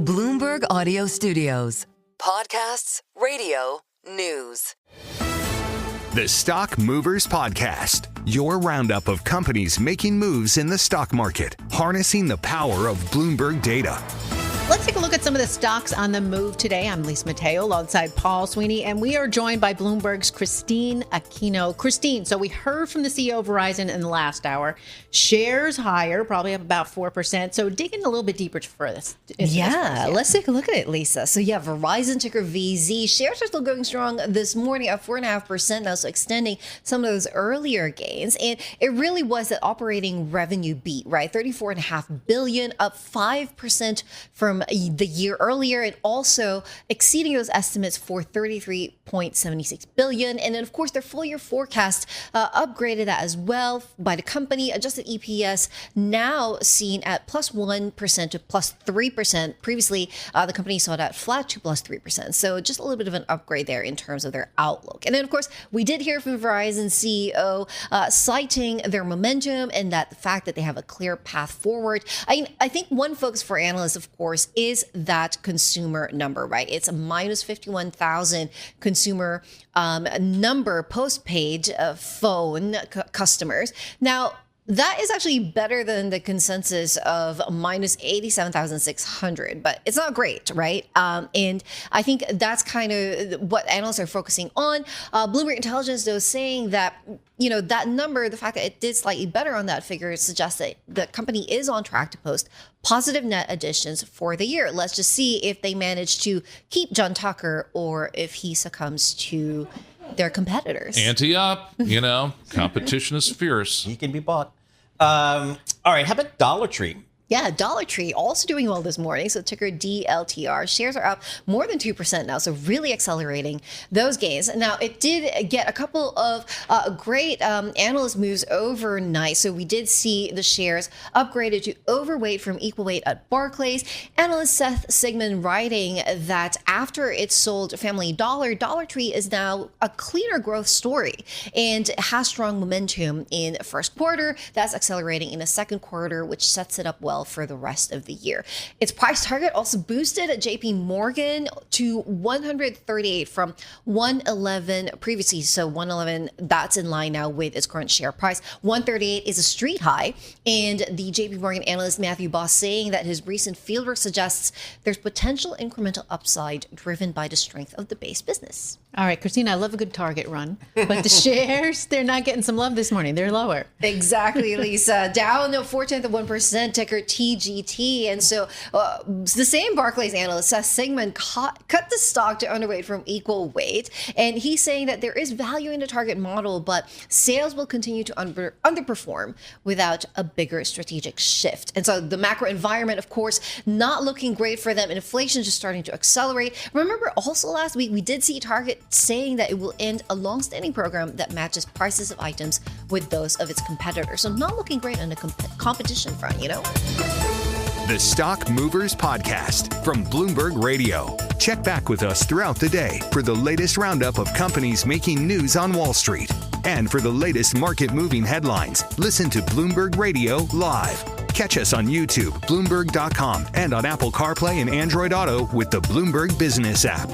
Bloomberg Audio Studios. Podcasts, radio, news. The Stock Movers Podcast, your roundup of companies making moves in the stock market, harnessing the power of Bloomberg data. Let's take a look at some of the stocks on the move today. I'm Lisa Mateo alongside Paul Sweeney, and we are joined by Bloomberg's Christine Aquino. Christine, so we heard from the CEO of Verizon in the last hour. Shares higher, probably up about 4%. So digging a little bit deeper for this. Let's take a look at it, Lisa. So Verizon ticker VZ. Shares are still going strong this morning, up 4.5% now, so extending some of those earlier gains. And it really was that operating revenue beat, right? $34.5 billion, up 5% from the year earlier, and also exceeding those estimates for $33.76 billion. And then, of course, their full year forecast upgraded that as well by the company. Adjusted EPS now seen at plus 1% to plus 3%. Previously, the company saw that flat to plus 3%. So just a little bit of an upgrade there in terms of their outlook. And then, of course, we did hear from Verizon CEO citing their momentum and that the fact that they have a clear path forward. I think one focus for analysts, of course, is that consumer number, right? It's a minus 51,000 consumer number postpaid phone customers. Now, that is actually better than the consensus of minus 87,600, but it's not great, right? And I think that's kind of what analysts are focusing on. Bloomberg Intelligence, though, saying that, that number, the fact that it did slightly better on that figure suggests that the company is on track to post positive net additions for the year. Let's just see if they manage to keep John Tucker or if he succumbs to their competitors. Ante up, competition is fierce. He can be bought. All right, how about Dollar Tree? Yeah, Dollar Tree also doing well this morning. So ticker DLTR. Shares are up more than 2% now. So really accelerating those gains. Now, it did get a couple of great analyst moves overnight. So we did see the shares upgraded to overweight from equal weight at Barclays. Analyst Seth Sigman writing that after it sold Family Dollar, Dollar Tree is now a cleaner growth story and has strong momentum in the first quarter. That's accelerating in the second quarter, which sets it up well for the rest of the year. Its price target also boosted at JPMorgan to 138 from 111 previously. So 111, that's in line now with its current share price. 138 is a street high. And the JPMorgan analyst Matthew Boss saying that his recent fieldwork suggests there's potential incremental upside driven by the strength of the base business. All right, Christina, I love a good target run, but the shares, they're not getting some love this morning. They're lower. Exactly, Lisa. Down 0.4%, ticker TGT. And so the same Barclays analyst, Seth Sigman, cut the stock to underweight from equal weight. And he's saying that there is value in the target model, but sales will continue to underperform without a bigger strategic shift. And so the macro environment, of course, not looking great for them. Inflation just starting to accelerate. Remember, also last week, we did see Target saying that it will end a long-standing program that matches prices of items with those of its competitors. So not looking great on the competition front, The Stock Movers Podcast from Bloomberg Radio. Check back with us throughout the day for the latest roundup of companies making news on Wall Street. And for the latest market-moving headlines, listen to Bloomberg Radio live. Catch us on YouTube, Bloomberg.com, and on Apple CarPlay and Android Auto with the Bloomberg Business app.